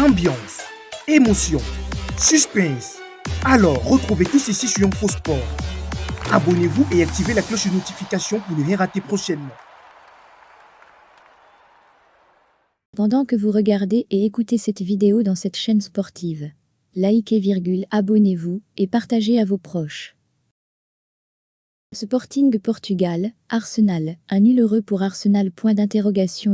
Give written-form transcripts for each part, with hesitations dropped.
ambiance, émotion, suspense. Alors, retrouvez tout ceci sur InfoSport. Abonnez-vous et activez la cloche de notification pour ne rien rater prochainement. Pendant que vous regardez et écoutez cette vidéo dans cette chaîne sportive, likez, abonnez-vous et partagez à vos proches. Sporting Portugal, Arsenal, un nul heureux pour Arsenal.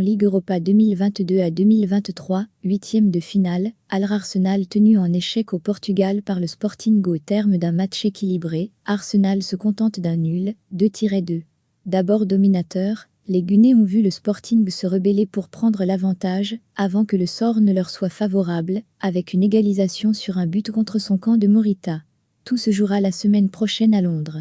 Ligue Europa 2022 à 2023, huitième de finale, Arsenal tenu en échec au Portugal par le Sporting au terme d'un match équilibré. Arsenal se contente d'un nul, 2-2. D'abord dominateur, les Gunners ont vu le Sporting se rebeller pour prendre l'avantage, avant que le sort ne leur soit favorable, avec une égalisation sur un but contre son camp de Morita. Tout se jouera la semaine prochaine à Londres.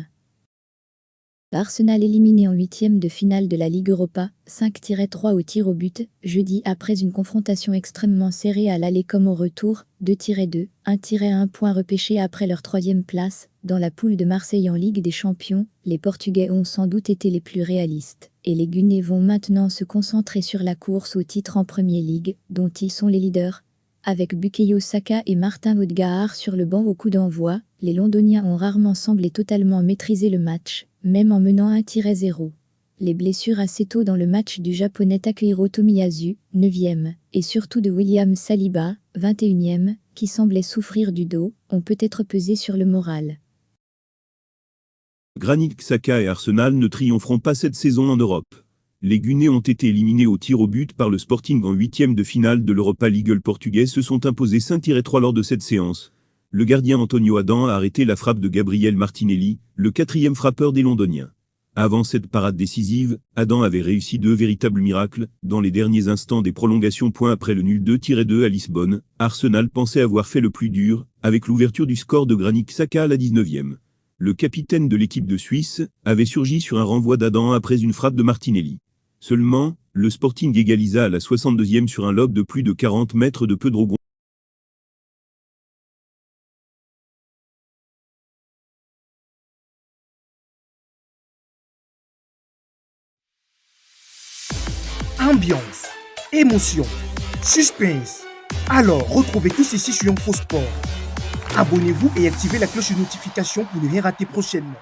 Arsenal éliminé en huitième de finale de la Ligue Europa, 5-3 au tir au but, jeudi après une confrontation extrêmement serrée à l'aller comme au retour, 2-2, 1-1 point repêché après leur troisième place, dans la poule de Marseille en Ligue des Champions. Les Portugais ont sans doute été les plus réalistes, et les Gunners vont maintenant se concentrer sur la course au titre en Premier League, dont ils sont les leaders. Avec Bukayo Saka et Martin Odegaard sur le banc au coup d'envoi, les Londoniens ont rarement semblé totalement maîtriser le match, même en menant 1-0. Les blessures assez tôt dans le match du japonais Takehiro Tomiyasu, 9e, et surtout de William Saliba, 21e, qui semblait souffrir du dos, ont peut-être pesé sur le moral. Granit Xhaka et Arsenal ne triompheront pas cette saison en Europe. Les Gunners ont été éliminés au tir au but par le Sporting en huitième de finale de l'Europa League. Les Portugais se sont imposés 5-3 lors de cette séance. Le gardien Antonio Adam a arrêté la frappe de Gabriel Martinelli, le quatrième frappeur des Londoniens. Avant cette parade décisive, Adam avait réussi deux véritables miracles, dans les derniers instants des prolongations. Après le nul 2-2 à Lisbonne, Arsenal pensait avoir fait le plus dur, avec l'ouverture du score de Granit Xhaka à la 19e. Le capitaine de l'équipe de Suisse avait surgi sur un renvoi d'Adam après une frappe de Martinelli. Seulement, le Sporting égalisa à la 62e sur un lob de plus de 40 mètres de Pedro Gonçalves. Ambiance, émotion, suspense. Alors, retrouvez tout ceci sur InfoSport. Abonnez-vous et activez la cloche de notification pour ne rien rater prochainement.